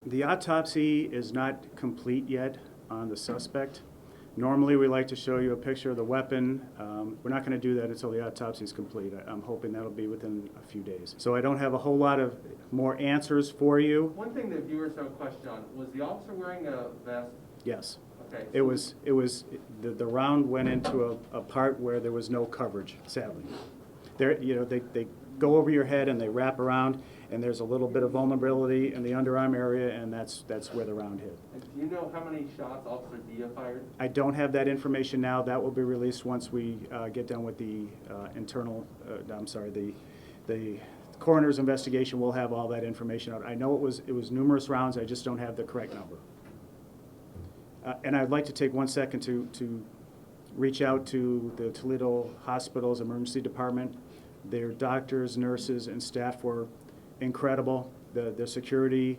The autopsy is not complete yet on the suspect. Normally, we like to show you a picture of the weapon. We're not going to do that until the autopsy is complete. I'm hoping that'll be within a few days. So I don't have a whole lot of more answers for you. One thing that viewers have a question on, was the officer wearing a vest? Yes. Okay. It was the round went into a part where there was no coverage, sadly. There, you know, they go over your head and they wrap around, and there's a little bit of vulnerability in the underarm area, and that's where the round hit. And do you know how many shots Officer Dia fired? I don't have that information now. That will be released once we get done with the the coroner's investigation. We'll have all that information out. I know it was numerous rounds. I just don't have the correct number. And I'd like to take 1 second to reach out to the Toledo Hospital's emergency department. Their doctors, nurses, and staff were incredible. The security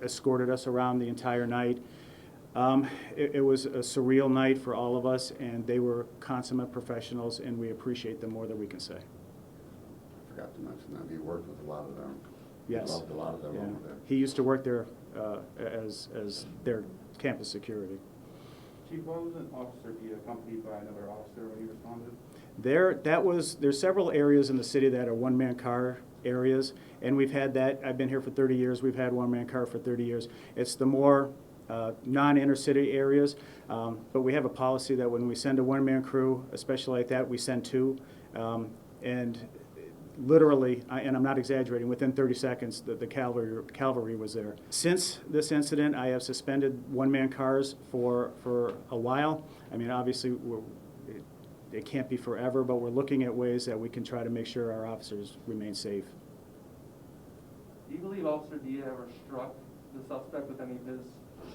escorted us around the entire night. It was a surreal night for all of us, and they were consummate professionals, and we appreciate them more than we can say. I forgot to mention that he worked with a lot of them. Yes. He loved a lot of them Yeah. over there. He used to work there as their campus security. Chief, why wasn't Officer D accompanied by another officer when he responded? There's several areas in the city that are one-man car areas, and we've had that. I've been here for 30 years. We've had one-man car for 30 years. It's the more non-inner city areas, but we have a policy that when we send a one-man crew, especially like that, we send two, and literally, and I'm not exaggerating, within 30 seconds, the cavalry was there. Since this incident, I have suspended one-man cars for a while. I mean, obviously, it can't be forever, but we're looking at ways that we can try to make sure our officers remain safe. Do you believe Officer Dia ever struck the suspect with any of his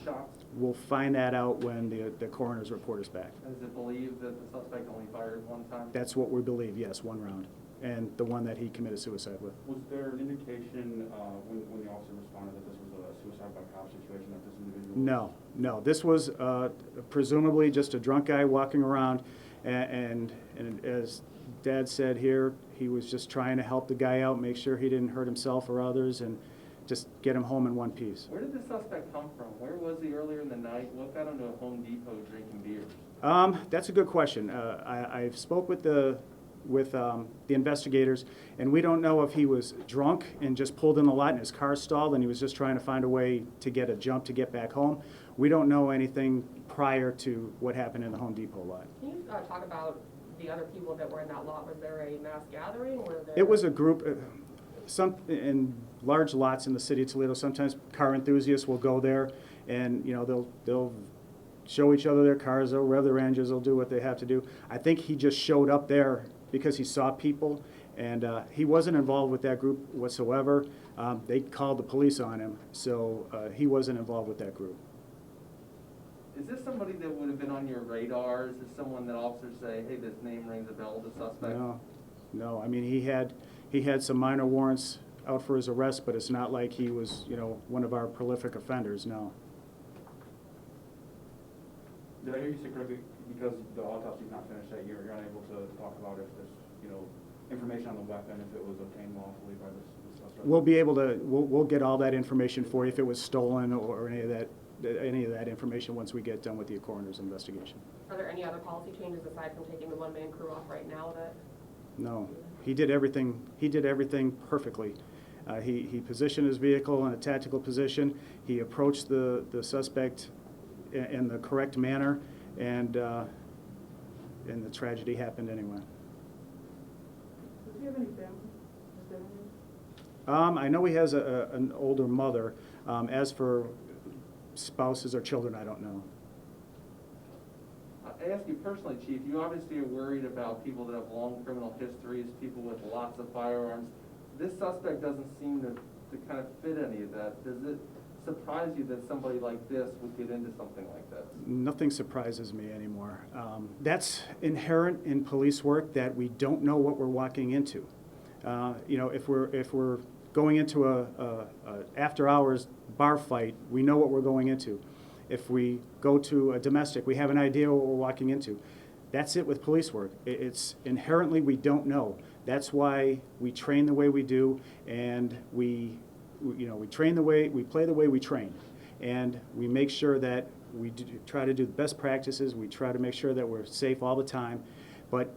shots? We'll find that out when the coroner's report is back. Is it believed that the suspect only fired one time? That's what we believe, yes, one round, and the one that he committed suicide with. Was there an indication when the officer responded that this was a suicide by cop situation, that this individual? No. This was presumably just a drunk guy walking around, and as Dad said here, he was just trying to help the guy out, make sure he didn't hurt himself or others, and just get him home in one piece. Where did the suspect come from? Where was he earlier in the night? What got him to a Home Depot drinking beers? That's a good question. I spoke with the investigators, and we don't know if he was drunk and just pulled in the lot and his car stalled and he was just trying to find a way to get a jump to get back home. We don't know anything prior to what happened in the Home Depot lot. Can you talk about the other people that were in that lot? Was there a mass gathering? It was a group, in large lots in the city of Toledo. Sometimes car enthusiasts will go there, and you know they'll show each other their cars, they'll rev their engines, they'll do what they have to do. I think he just showed up there because he saw people, and he wasn't involved with that group whatsoever. They called the police on him, so he wasn't involved with that group. Is this somebody that would have been on your radar? Is this someone that officers say, hey, this name rings a bell, the suspect? No. I mean, he had some minor warrants out for his arrest, but it's not like he was, you know, one of our prolific offenders, no. Did I hear you say correctly, because the autopsy is not finished yet, you're unable to talk about if there's, you know, information on the weapon, if it was obtained lawfully by the suspect? We'll be able to, we'll get all that information for you, if it was stolen or any of that information once we get done with the coroner's investigation. Are there any other policy changes aside from taking the one-man crew off right now that? No, he did everything perfectly. He positioned his vehicle in a tactical position. He approached the suspect in the correct manner, and the tragedy happened anyway. Does he have any family? I know he has an older mother. As for spouses or children, I don't know. I ask you personally, Chief, you obviously are worried about people that have long criminal histories, people with lots of firearms. This suspect doesn't seem to kind of fit any of that. Does it surprise you that somebody like this would get into something like this? Nothing surprises me anymore. That's inherent in police work, that we don't know what we're walking into. You know, if we're going into a after-hours bar fight, we know what we're going into. If we go to a domestic, we have an idea what we're walking into. That's it with police work. It's inherently we don't know. That's why we train the way we do, and we we train the way, we play the way we train. And we make sure that we try to do the best practices, we try to make sure that we're safe all the time. But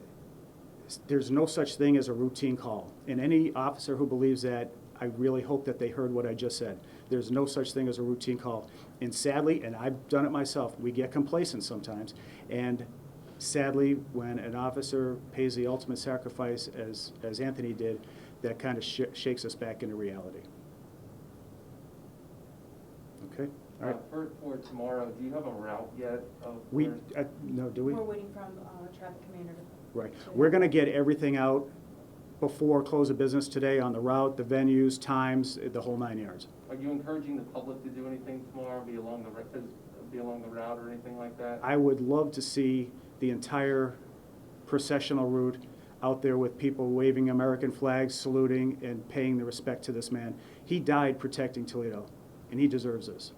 there's no such thing as a routine call. And any officer who believes that, I really hope that they heard what I just said. There's no such thing as a routine call. And sadly, and I've done it myself, we get complacent sometimes. And sadly, when an officer pays the ultimate sacrifice, as Anthony did, that kind of shakes us back into reality. Okay? All right. For tomorrow, do you have a route yet of We, where- no, do we? We're waiting from traffic commander to. Right. We're going to get everything out before close of business today on the route, the venues, times, the whole 9 yards. Are you encouraging the public to do anything tomorrow, be along the route or anything like that? I would love to see the entire processional route out there with people waving American flags, saluting, and paying the respect to this man. He died protecting Toledo, and he deserves this.